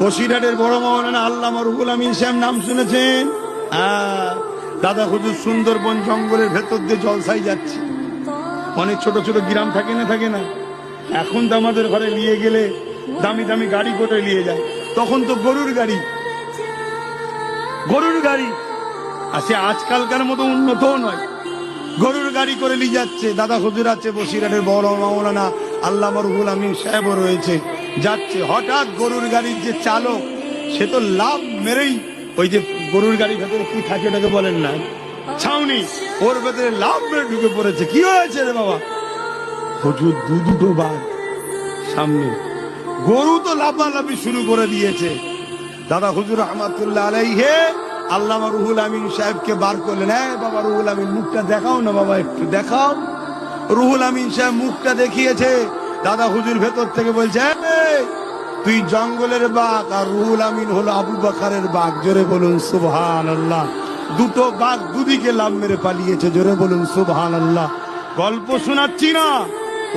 বসিরহাটের বড় মাওলানা আল্লামা রুহুল আমিন সাহেব নাম শুনেছেন? দাদা হুজুর সুন্দরবন জঙ্গলের ভেতর দিয়ে জলসায় যাচ্ছে। অনেক ছোট ছোট গ্রাম থাকে না, এখন তো আমাদের ঘরে নিয়ে গেলে দামি দামি গাড়ি করে নিয়ে যায়, তখন তো গরুর গাড়ি আর সে আজকালকার মতো উন্নতও নয়, গরুর গাড়ি করে নিয়ে যাচ্ছে। দাদা হুজুর আছে, বসিরহাটের বড় মাওলানা আল্লামা রুহুল আমিন সাহেবও রয়েছে, যাচ্ছে। হঠাৎ গরুর গাড়ির যে চালক, সে তো লাভ মেরেই ওই যে গরুর গাড়ির ভেতরে কি থাকে ওটাকে বলেন না, ছাউনি, ওর ভেতরে লাভ মেরে ঢুকে পড়েছে। কি হয়েছে রে বাবা? হুজুর দুটো বাঘ সামনে, গরু তো লাফালাফি শুরু করে দিয়েছে। দাদা হুজুর রহমাতুল্লাহ আলাইহি আল্লামা রুহুল আমিন সাহেবকে বার করলেন। বাবা রুহুল আমিন, মুখটা দেখাও না বাবা, একটু দেখাও। রুহুল আমিন সাহেব মুখটা দেখিয়েছে। দাদা হুজুর ভেতর থেকে বলছে, তুই জঙ্গলের বাঘ আর রুহুল আমিন হলো আবু বকরের বাঘ। জোরে বলুন সুবহানাল্লাহ। দুটো বাঘ দুদিকে লাভ মেরে পালিয়েছে। জোরে বলুন সুবহানাল্লাহ। গল্প শোনাচ্ছি না,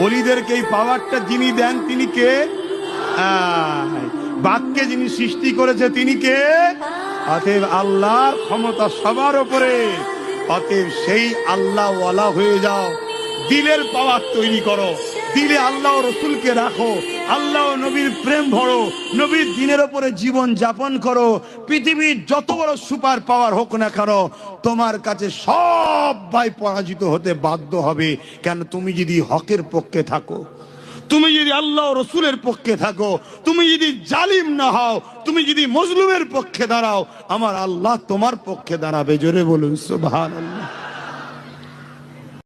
ওলিদেরকে এই পাওয়ারটা যিনি দেন তিনি কে? বাঘকে যিনি সৃষ্টি করেছে তিনি কে? অতএব আল্লাহর ক্ষমতা সবার উপরে। অতএব সেই আল্লাহ ওয়ালা হয়ে যাও, দিলের পাওয়ার তৈরি করো, দিলে আল্লাহ রসুলকে রাখো, আল্লাহ নবীর প্রেম ভরো, নবীর দিনের উপরে জীবন যাপন করো। পৃথিবীর যত বড় সুপার পাওয়ার হোক না কেন, তোমার কাছে সব ভাই পরাজিত হতে বাধ্য হবে। কেন? তুমি যদি হকের পক্ষে থাকো, তুমি যদি আল্লাহ রসুলের পক্ষে থাকো, তুমি যদি জালিম না হও, তুমি যদি মজলুমের পক্ষে দাঁড়াও, আমার আল্লাহ তোমার পক্ষে দাঁড়াবে। জোরে বলুন সুবহানাল্লাহ।